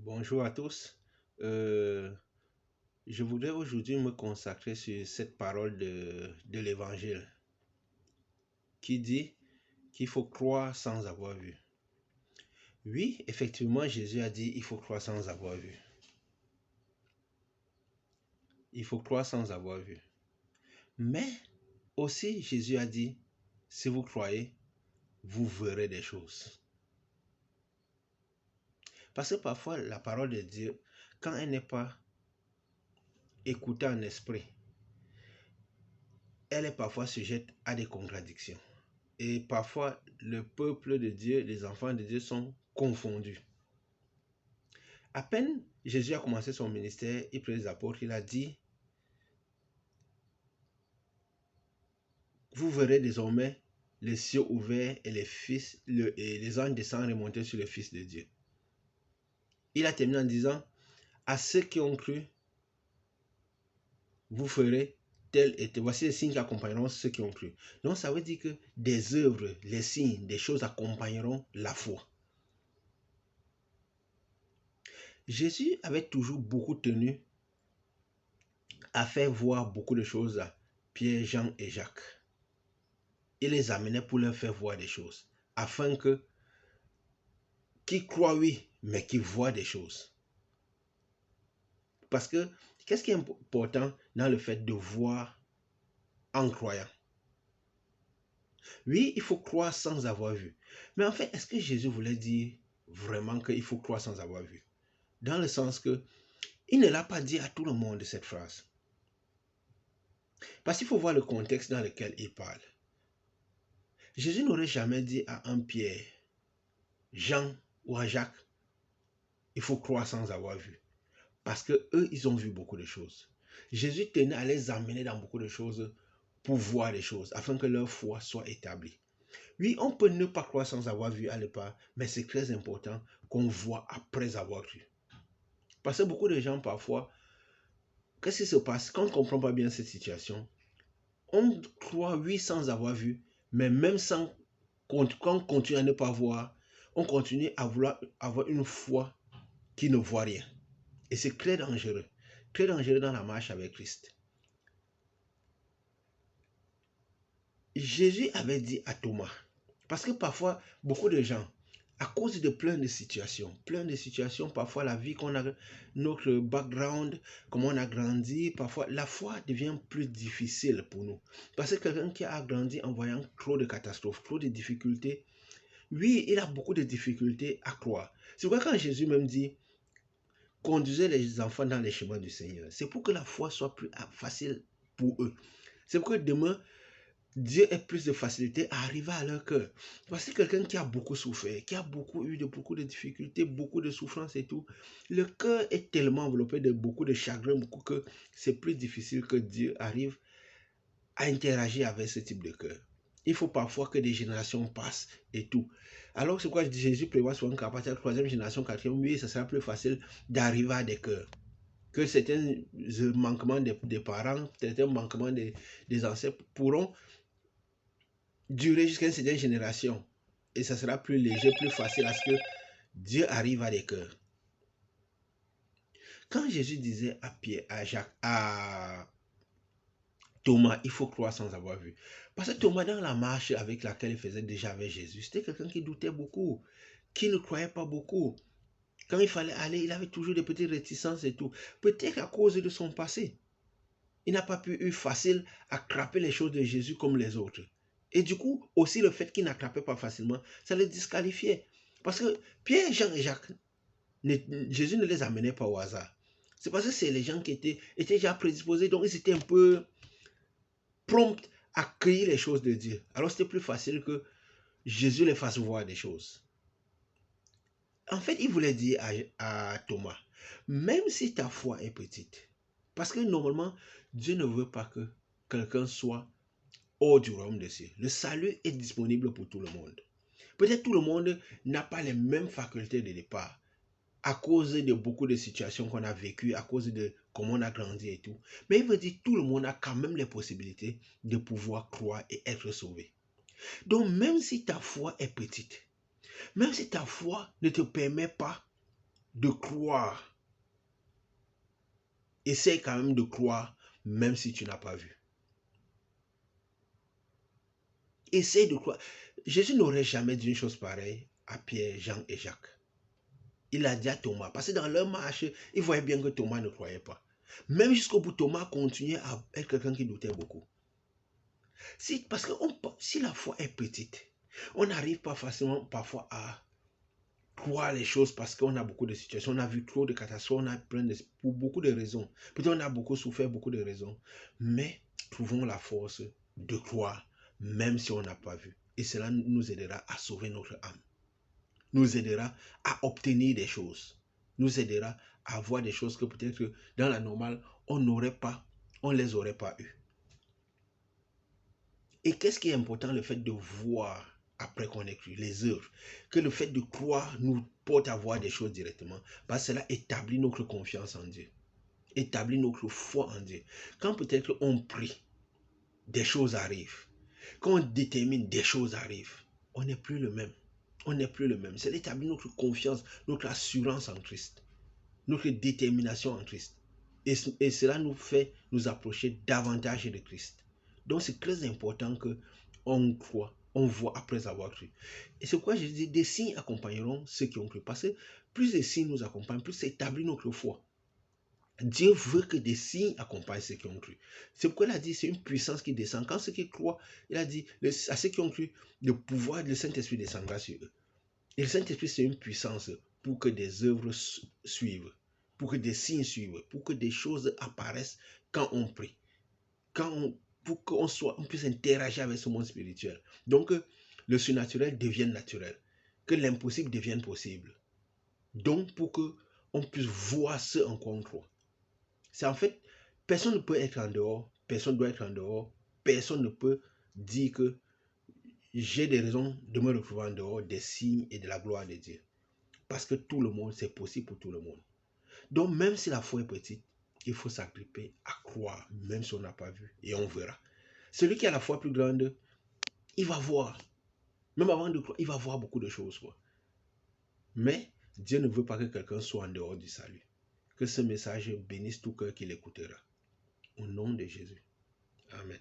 Bonjour à tous. Je voudrais aujourd'hui me consacrer sur cette parole de l'Évangile qui dit qu'il faut croire sans avoir vu. Oui, effectivement, Jésus a dit il faut croire sans avoir vu. Il faut croire sans avoir vu. Mais aussi, Jésus a dit, si vous croyez, vous verrez des choses. Parce que parfois, la parole de Dieu, quand elle n'est pas écoutée en esprit, elle est parfois sujette à des contradictions. Et parfois, le peuple de Dieu, les enfants de Dieu sont confondus. À peine Jésus a commencé son ministère, il prit les apôtres, il a dit, vous verrez désormais les cieux ouverts et les anges descendent et monter sur le Fils de Dieu. Il a terminé en disant, à ceux qui ont cru, vous ferez tel et tel. Voici les signes qui accompagneront ceux qui ont cru. Donc ça veut dire que des œuvres, les signes, des choses accompagneront la foi. Jésus avait toujours beaucoup tenu à faire voir beaucoup de choses à Pierre, Jean et Jacques. Il les amenait pour leur faire voir des choses, afin que qu'ils croient oui, mais qu'ils voient des choses. Parce que qu'est-ce qui est important dans le fait de voir en croyant? Oui, il faut croire sans avoir vu. Mais en fait, est-ce que Jésus voulait dire vraiment qu'il faut croire sans avoir vu? Dans le sens que il ne l'a pas dit à tout le monde cette phrase. Parce qu'il faut voir le contexte dans lequel il parle. Jésus n'aurait jamais dit à un Pierre, Jean ou à Jacques, il faut croire sans avoir vu. Parce que eux, ils ont vu beaucoup de choses. Jésus tenait à les amener dans beaucoup de choses pour voir les choses, afin que leur foi soit établie. Oui, on peut ne pas croire sans avoir vu à l'époque, mais c'est très important qu'on voit après avoir cru. Parce que beaucoup de gens, parfois, qu'est-ce qui se passe quand on ne comprend pas bien cette situation? On croit oui sans avoir vu, mais même sans, quand on continue à ne pas voir, on continue à vouloir avoir une foi qui ne voit rien. Et c'est très dangereux dans la marche avec Christ. Jésus avait dit à Thomas, parce que parfois, beaucoup de gens, à cause de plein de situations, parfois la vie qu'on a, notre background, comment on a grandi, parfois la foi devient plus difficile pour nous. Parce que quelqu'un qui a grandi en voyant trop de catastrophes, trop de difficultés, oui, il a beaucoup de difficultés à croire. C'est pourquoi quand Jésus même dit, conduisez les enfants dans les chemins du Seigneur, c'est pour que la foi soit plus facile pour eux. C'est pour que demain, Dieu ait plus de facilité à arriver à leur cœur. Voici quelqu'un qui a beaucoup souffert, qui a beaucoup eu beaucoup de difficultés, beaucoup de souffrances et tout. Le cœur est tellement enveloppé de beaucoup de chagrin, beaucoup que c'est plus difficile que Dieu arrive à interagir avec ce type de cœur. Il faut parfois que des générations passent et tout. Alors c'est quoi Jésus prévoit souvent qu'à partir de la troisième génération, quatrième, oui, ça sera plus facile d'arriver à des cœurs. Que certains manquements des parents, certains manquements des ancêtres pourront durer jusqu'à une certaine génération. Et ça sera plus léger, plus facile à ce que Dieu arrive à des cœurs. Quand Jésus disait à Pierre, à Jacques, à Thomas, il faut croire sans avoir vu. Parce que Thomas, dans la marche avec laquelle il faisait déjà avec Jésus, c'était quelqu'un qui doutait beaucoup, qui ne croyait pas beaucoup. Quand il fallait aller, il avait toujours des petites réticences et tout. Peut-être à cause de son passé. Il n'a pas pu eu facile à attraper les choses de Jésus comme les autres. Et du coup, aussi le fait qu'il n'attrapait pas facilement, ça le disqualifiait. Parce que Pierre, Jean et Jacques, Jésus ne les amenait pas au hasard. C'est parce que c'est les gens qui étaient déjà prédisposés, donc ils étaient un peu prompts à accueillir les choses de Dieu. Alors c'était plus facile que Jésus les fasse voir des choses. En fait, il voulait dire à Thomas, même si ta foi est petite, parce que normalement, Dieu ne veut pas que quelqu'un soit hors du royaume des cieux. Le salut est disponible pour tout le monde. Peut-être tout le monde n'a pas les mêmes facultés de départ à cause de beaucoup de situations qu'on a vécues, à cause de comment on a grandi et tout. Mais il veut dire que tout le monde a quand même les possibilités de pouvoir croire et être sauvé. Donc même si ta foi est petite, même si ta foi ne te permet pas de croire. Essaye quand même de croire, même si tu n'as pas vu. Essaye de croire. Jésus n'aurait jamais dit une chose pareille à Pierre, Jean et Jacques. Il a dit à Thomas, parce que dans leur marche, il voyait bien que Thomas ne croyait pas. Même jusqu'au bout, Thomas continuait à être quelqu'un qui doutait beaucoup. Parce que si la foi est petite, on n'arrive pas facilement parfois à croire les choses parce qu'on a beaucoup de situations, on a vu trop de catastrophes, on a pour beaucoup de raisons. Peut-être on a beaucoup souffert, beaucoup de raisons. Mais trouvons la force de croire, même si on n'a pas vu. Et cela nous aidera à sauver notre âme. Nous aidera à obtenir des choses. Nous aidera à avoir des choses que peut-être dans la normale, on ne les aurait pas eues. Et qu'est-ce qui est important, le fait de voir après qu'on ait cru, les œuvres, que le fait de croire nous porte à voir des choses directement, parce que cela établit notre confiance en Dieu, établit notre foi en Dieu. Quand peut-être on prie, des choses arrivent. Quand on détermine, des choses arrivent. On n'est plus le même. On n'est plus le même. C'est d'établir notre confiance, notre assurance en Christ, notre détermination en Christ. Et cela nous fait nous approcher davantage de Christ. Donc c'est très important que on croit, on voit après avoir cru. Et c'est pourquoi je dis, des signes accompagneront ceux qui ont cru. Parce que plus les signes nous accompagnent, plus c'est établit notre foi. Dieu veut que des signes accompagnent ceux qui ont cru. C'est pourquoi il a dit, c'est une puissance qui descend. Quand ceux qui croient, il a dit, à ceux qui ont cru, le pouvoir du Saint-Esprit descendra sur eux. Et le Saint-Esprit, c'est une puissance pour que des œuvres suivent, pour que des signes suivent, pour que des choses apparaissent quand on prie, pour qu'on puisse interagir avec ce monde spirituel. Donc, le surnaturel devienne naturel, que l'impossible devienne possible. Donc, pour qu'on puisse voir ce en quoi on croit. C'est en fait, personne ne peut être en dehors, personne ne doit être en dehors, personne ne peut dire que j'ai des raisons de me retrouver en dehors des signes et de la gloire de Dieu. Parce que tout le monde, c'est possible pour tout le monde. Donc, même si la foi est petite, il faut s'agripper à croire, même si on n'a pas vu, et on verra. Celui qui a la foi plus grande, il va voir. Même avant de croire, il va voir beaucoup de choses, quoi. Mais Dieu ne veut pas que quelqu'un soit en dehors du salut. Que ce message bénisse tout cœur qui l'écoutera. Au nom de Jésus. Amen.